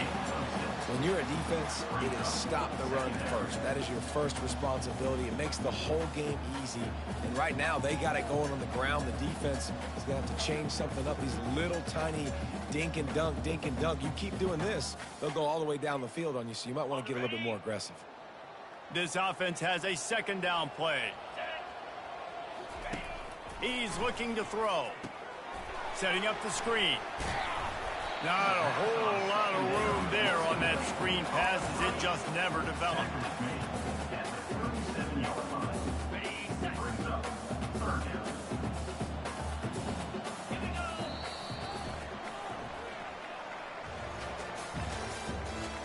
When you're a defense, it is stop the run first. That is your first responsibility. It makes the whole game easy. And right now, they got it going on the ground. The defense is going to have to change something up. These little tiny dink and dunk, dink and dunk. You keep doing this, they'll go all the way down the field on you, so you might want to get a little bit more aggressive. This offense has a 2nd down play. He's looking to throw. Setting up the screen. Not a whole lot of room there on that screen pass, as it just never developed.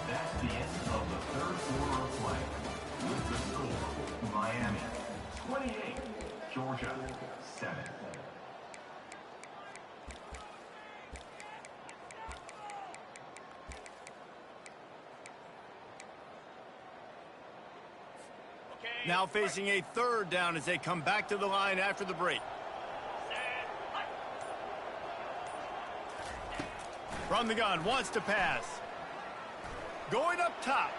That's the end of the 3rd quarter of play. With the score, Miami 28, Georgia 7. Now facing a 3rd down as they come back to the line after the break. From the gun, wants to pass. Going up top.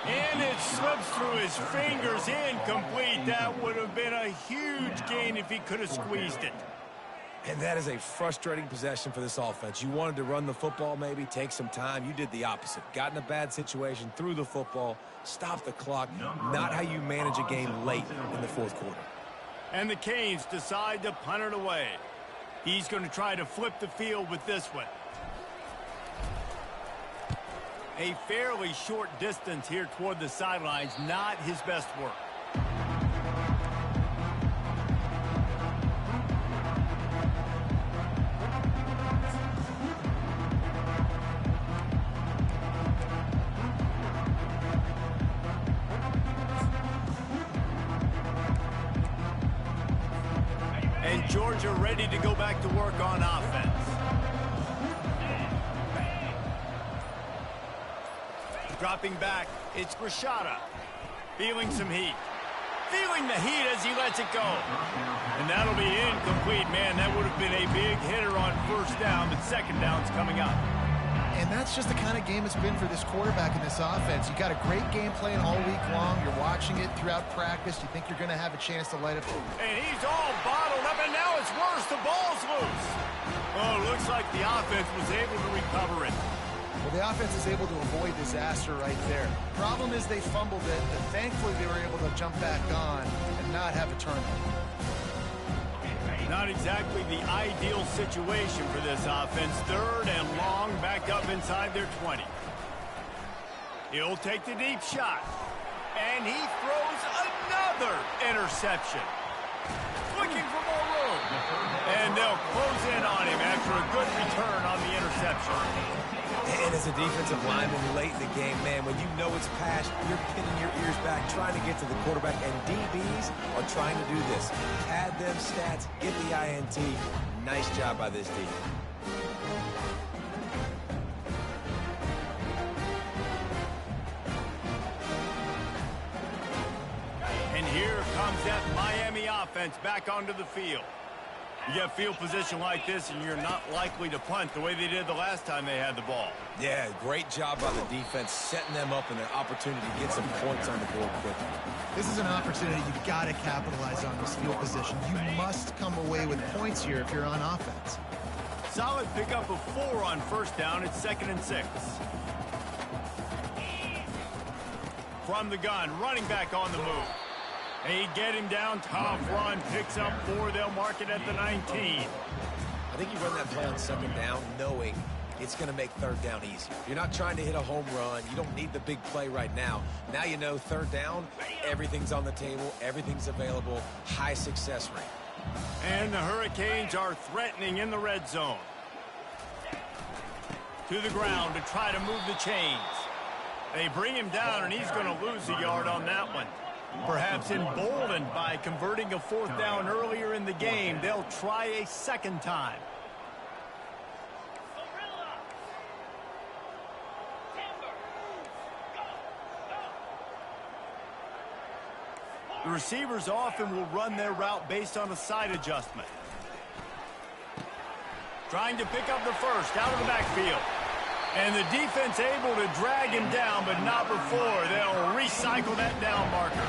And it slips through his fingers, incomplete. That would have been a huge gain if he could have squeezed it. And that is a frustrating possession for this offense. You wanted to run the football, maybe take some time. You did the opposite. Got in a bad situation, threw the football, stopped the clock. Not how you manage a game late in the 4th quarter. And the Canes decide to punt it away. He's going to try to flip the field with this one. A fairly short distance here toward the sidelines, not his best work. And Georgia ready to go back to work on offense. Dropping back, it's Grishada. Feeling some heat. Feeling the heat as he lets it go. And that'll be incomplete. Man, that would have been a big hitter on 1st down, but 2nd down's coming up. And that's just the kind of game it's been for this quarterback in this offense. You got a great game plan all week long. You're watching it throughout practice. You think you're going to have a chance to light up. And he's all bottled up, and now it's worse. The ball's loose. Oh, looks like the offense was able to recover it. Well, the offense is able to avoid disaster right there. Problem is they fumbled it, but thankfully they were able to jump back on and not have a turnover. Not exactly the ideal situation for this offense. 3rd and long, back up inside their 20. He'll take the deep shot. And he throws another interception. Looking for more room. And they'll close in on him after a good return on the interception. And as a defensive lineman late in the game, man, when you know it's passed, you're pinning your ears back, trying to get to the quarterback, and DBs are trying to do this. Pad them stats, get the INT. Nice job by this D. And here comes that Miami offense back onto the field. You get field position like this, and you're not likely to punt the way they did the last time they had the ball. Yeah, great job by the defense, setting them up in an opportunity to get some points on the board quickly. This is an opportunity you've got to capitalize on this field position. You must come away with points here if you're on offense. Solid pickup of 4 on first down. It's 2nd and 6. From the gun, running back on the move. They get him down, tough run, picks up 4. They'll mark it at the 19. I think you run that play on 2nd down knowing it's going to make 3rd down easier. You're not trying to hit a home run. You don't need the big play right now. Now you know 3rd down, everything's on the table, everything's available, high success rate. And the Hurricanes are threatening in the red zone. To the ground to try to move the chains. They bring him down, and he's going to lose a yard on that one. Perhaps emboldened by converting a 4th down earlier in the game, they'll try a 2nd time. The receivers often will run their route based on a side adjustment. Trying to pick up the first out of the backfield. And the defense able to drag him down, but not before they'll recycle that down marker.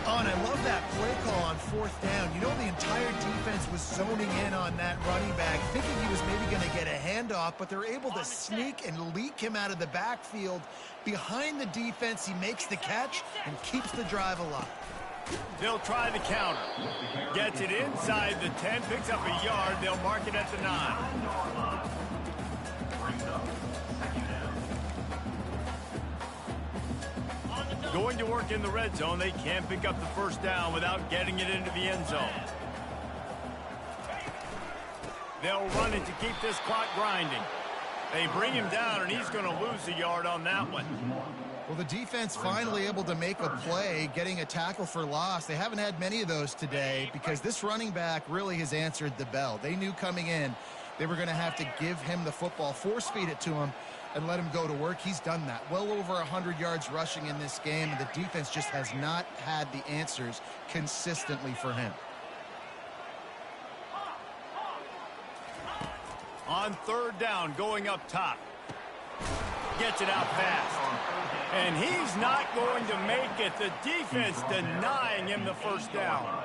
Oh, and I love that play call on 4th down. You know, the entire defense was zoning in on that running back, thinking he was maybe going to get a handoff, but they're able to sneak and leak him out of the backfield. Behind the defense, he makes the catch and keeps the drive alive. They'll try the counter. Gets it inside the 10, picks up a yard. They'll mark it at the 9. Going to work in the red zone. They can't pick up the first down without getting it into the end zone. They'll run it to keep this clock grinding. They bring him down, and he's going to lose a yard on that one. Well, the defense finally able to make a play, getting a tackle for loss. They haven't had many of those today because this running back really has answered the bell. They knew coming in they were going to have to give him the football, force feed it to him, and let him go to work. He's done that. Well over 100 yards rushing in this game, and the defense just has not had the answers consistently for him. On 3rd down, going up top. Gets it out fast. And he's not going to make it. The defense denying him the first down.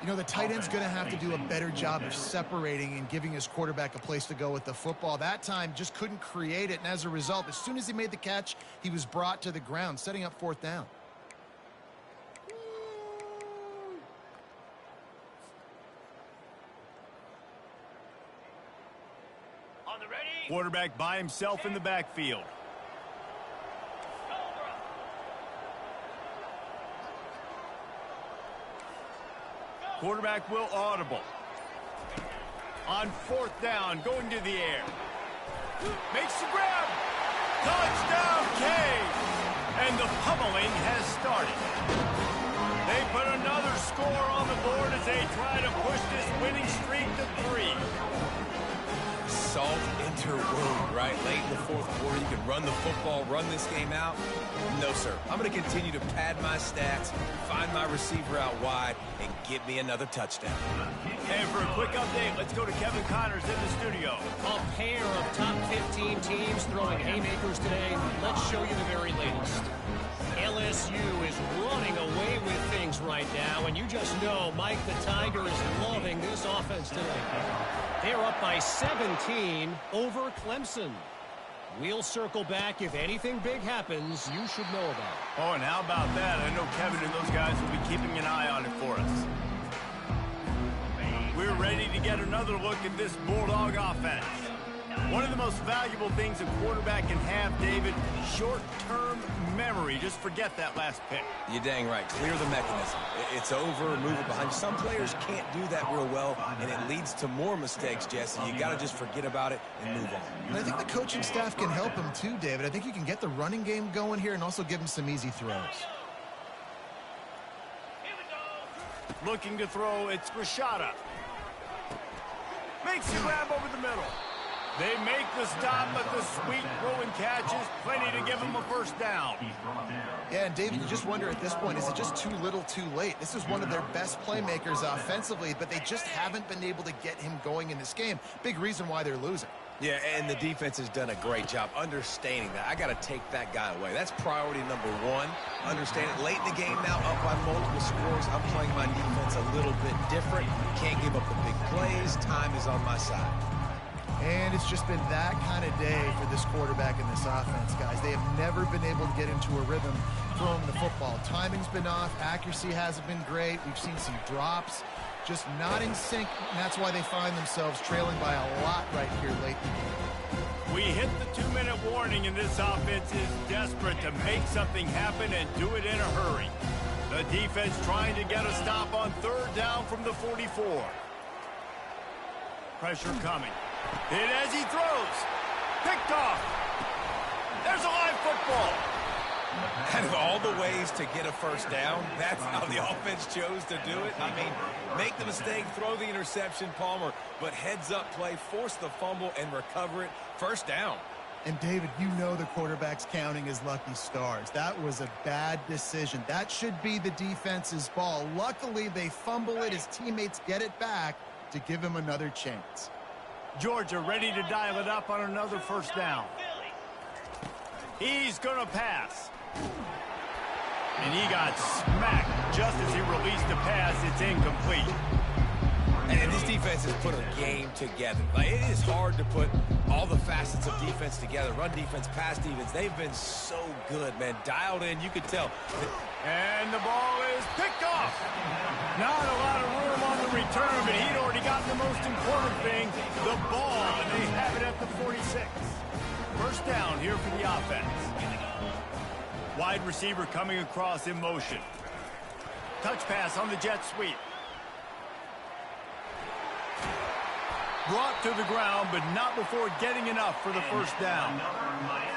You know, the tight end's going to have to do a better job of separating and giving his quarterback a place to go with the football. That time just couldn't create it, and as a result, as soon as he made the catch, he was brought to the ground, setting up 4th down. On the ready. Quarterback by himself in the backfield. Quarterback will audible. On 4th down, going to the air. Makes the grab. Touchdown, Cave. And the pummeling has started. They put another score on the board as they try to push this winning streak to 3. Salt into wound, right? Late in the 4th quarter, you can run the football, run this game out. No, sir. I'm going to continue to pad my stats, find my receiver out wide, and get me another touchdown. And for a quick update, let's go to Kevin Connors in the studio. A pair of top 15 teams throwing haymakers today. Let's show you the very latest. LSU is running away with things right now, and you just know Mike the Tiger is loving this offense today. They're up by 17 over Clemson. We'll circle back. If anything big happens, you should know about it. Oh, and how about that? I know Kevin and those guys will be keeping an eye on it for us. We're ready to get another look at this Bulldog offense. One of the most valuable things a quarterback can have, David, short-term memory. Just forget that last pick. You're dang right. Clear the mechanism. It's over, move it behind you. Some players can't do that real well, and it leads to more mistakes, Jesse. You got to just forget about it and move on. And I think the coaching staff can help him too, David. I think you can get the running game going here and also give him some easy throws. Looking to throw, it's Rashada. Makes the grab over the middle. They make the stop, but the sweet throw and catch is plenty to give them a first down. Yeah, and David, you just wonder at this point, is it just too little too late? This is one of their best playmakers offensively, but they just haven't been able to get him going in this game. Big reason why they're losing. Yeah, and the defense has done a great job understanding that. I got to take that guy away. That's priority number one. Understand it. Late in the game now, up by multiple scores. I'm playing my defense a little bit different. Can't give up the big plays. Time is on my side. And it's just been that kind of day for this quarterback in this offense, guys. They have never been able to get into a rhythm throwing the football. Timing's been off. Accuracy hasn't been great. We've seen some drops. Just not in sync, and that's why they find themselves trailing by a lot right here late in the game. We hit the 2-minute warning, and this offense is desperate to make something happen and do it in a hurry. The defense trying to get a stop on third down from the 44. Pressure coming. Hit as he throws. Picked off. There's a live football. Out of all the ways to get a first down, that's how the offense chose to do it. I mean, make the mistake, throw the interception, Palmer, but heads-up play, force the fumble, and recover it. First down. And, David, you know the quarterback's counting his lucky stars. That was a bad decision. That should be the defense's ball. Luckily, they fumble it. His teammates get it back to give him another chance. Georgia ready to dial it up on another first down. He's going to pass. And he got smacked just as he released the pass. It's incomplete. And this defense has put a game together. Like, it is hard to put all the facets of defense together. Run defense, pass defense. They've been so good, man. Dialed in, you could tell. And the ball is picked off. Not a lot of room on the return, but he'd already gotten the most important thing, the ball, and they have it at the 46. First down here for the offense. Wide receiver coming across in motion. Touch pass on the jet sweep. Brought to the ground, but not before getting enough for the first down.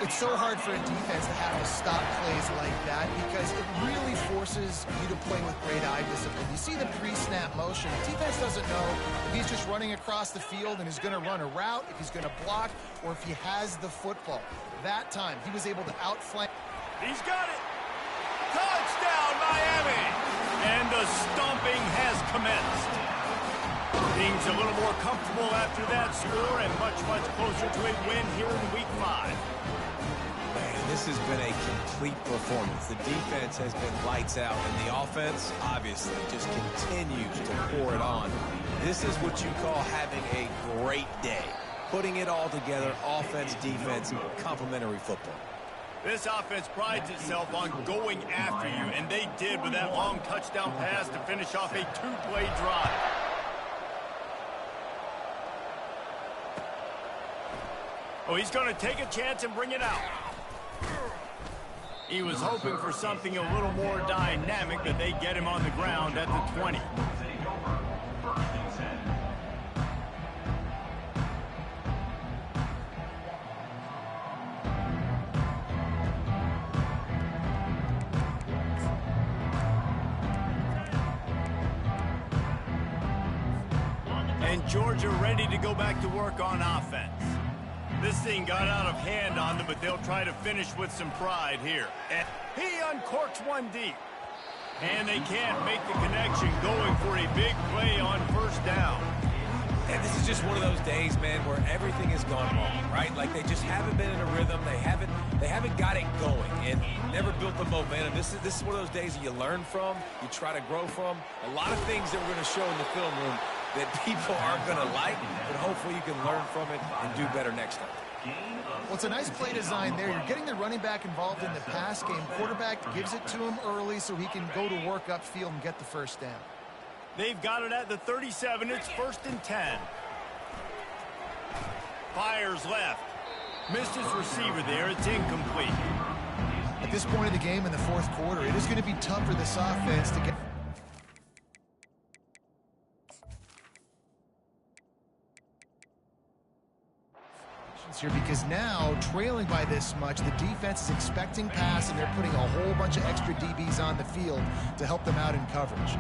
It's so hard for a defense to have to stop plays like that because it really forces you to play with great eye discipline. You see the pre-snap motion. The defense doesn't know if he's just running across the field and is going to run a route, if he's going to block, or if he has the football. That time, he was able to outflank. He's got it. Touchdown, Miami. And the stomping has commenced. Things a little more comfortable after that score and much, much closer to a win here in Week 5. Man, this has been a complete performance. The defense has been lights out, and the offense, obviously, just continues to pour it on. This is what you call having a great day. Putting it all together, offense, defense, complementary football. This offense prides itself on going after you, and they did with that long touchdown pass to finish off a two-play drive. Oh, he's going to take a chance and bring it out. He was hoping for something a little more dynamic, but they get him on the ground at the 20. And Georgia ready to go back to work on offense. This thing got out of hand on them, but they'll try to finish with some pride here. And he uncorks one deep. And they can't make the connection, going for a big play on first down. And this is just one of those days, man, where everything has gone wrong, right? Like they just haven't been in a rhythm. They haven't got it going and never built the momentum. This is one of those days that you learn from, you try to grow from. A lot of things that we're going to show in the film room that people aren't going to like, but hopefully you can learn from it and do better next time. Well, it's a nice play design there. You're getting the running back involved in the pass game. Quarterback gives it to him early so he can go to work upfield and get the first down. They've got it at the 37. It's 1st and 10. Fires left. Missed his receiver there. It's incomplete. At this point of the game in the fourth quarter, it is going to be tough for this offense to get... here, because now, trailing by this much, the defense is expecting pass, and they're putting a whole bunch of extra DBs on the field to help them out in coverage.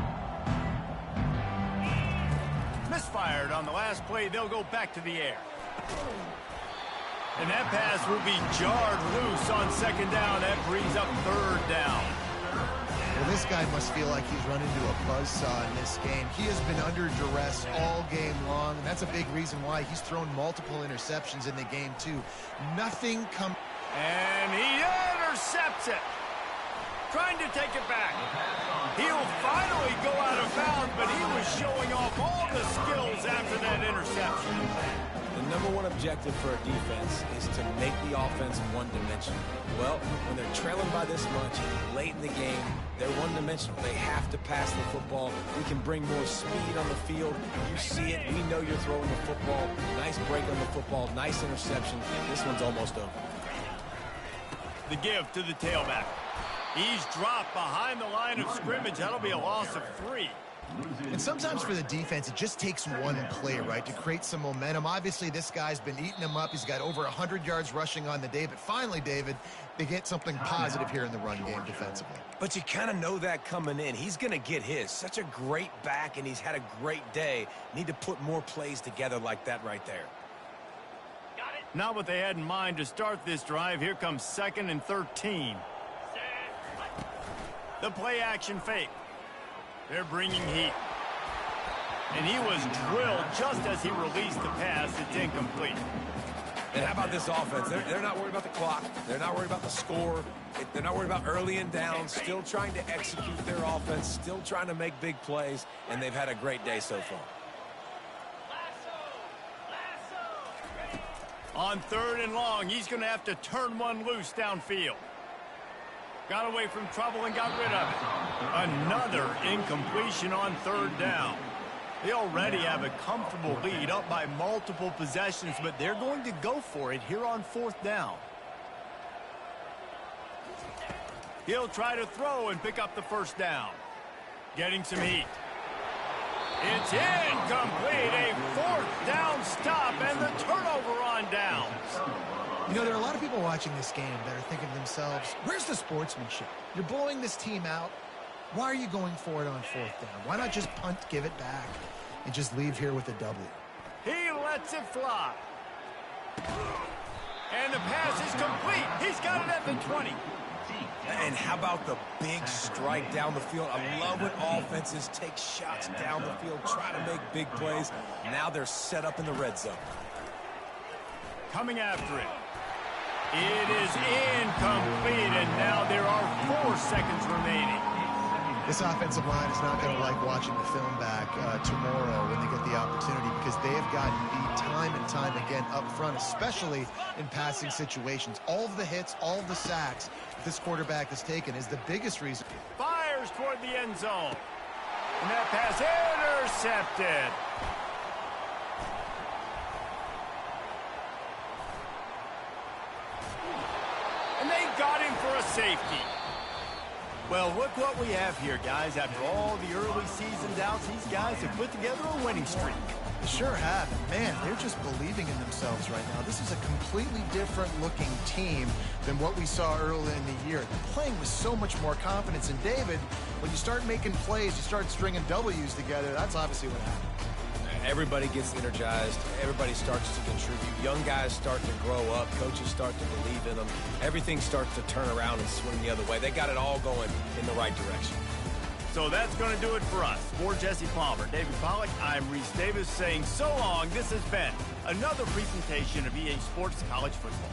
Misfired on the last play. They'll go back to the air. And that pass will be jarred loose on second down. That brings up third down. Well, this guy must feel like he's run into a buzzsaw in this game. He has been under duress all game long, and that's a big reason why he's thrown multiple interceptions in the game, too. Nothing comes... And he intercepts it. Trying to take it back. He'll finally go out of bounds, but he was showing off all the skills after that interception. The number one objective for a defense is to make the offense one-dimensional. Well, when they're trailing by this much, late in the game, they're one-dimensional. They have to pass the football. We can bring more speed on the field. You see it. We know you're throwing the football. Nice break on the football. Nice interception. This one's almost over. The give to the tailback. He's dropped behind the line of scrimmage. That'll be a loss of 3. And sometimes for the defense, it just takes one play, right, to create some momentum. Obviously, this guy's been eating him up. He's got over 100 yards rushing on the day. But finally, David, they get something positive here in the run game defensively. But you kind of know that coming in. He's going to get his. Such a great back, and he's had a great day. Need to put more plays together like that right there. Not what they had in mind to start this drive. Here comes 2nd and 13. The play action fake. They're bringing heat. And he was drilled just as he released the pass. It's incomplete. And how about this offense? They're not worried about the clock. They're not worried about the score. They're not worried about early and down. Still trying to execute their offense. Still trying to make big plays. And they've had a great day so far. On 3rd and long, he's going to have to turn one loose downfield. Got away from trouble and got rid of it. Another incompletion on 3rd down. They already have a comfortable lead, up by multiple possessions, but they're going to go for it here on 4th down. He'll try to throw and pick up the 1st down. Getting some heat. It's incomplete. A 4th down stop and the turnover on downs. You know, there are a lot of people watching this game that are thinking to themselves, where's the sportsmanship? You're blowing this team out. Why are you going for it on 4th down? Why not just punt, give it back, and just leave here with a W? He lets it fly. And the pass is complete. He's got it at the 20. And how about the big strike down the field? I love when offenses take shots down the field, try to make big plays. Now they're set up in the red zone. Coming after it. It is incomplete, and now there are 4 seconds remaining. This offensive line is not going to like watching the film back tomorrow when they get the opportunity, because they have gotten beat time and time again up front, especially in passing situations. All of the hits, all of the sacks this quarterback has taken is the biggest reason. Fires toward the end zone. And that pass intercepted. And they got him for a safety. Well, look what we have here, guys. After all the early season doubts, these guys have put together a winning streak. They sure have. And man, they're just believing in themselves right now. This is a completely different looking team than what we saw early in the year. They're playing with so much more confidence. And David, when you start making plays, you start stringing W's together, that's obviously what happened. Everybody gets energized. Everybody starts to contribute. Young guys start to grow up. Coaches start to believe in them. Everything starts to turn around and swing the other way. They got it all going in the right direction. So that's going to do it for us. For Jesse Palmer, David Pollack, I'm Reese Davis saying so long. This has been another presentation of EA Sports College Football.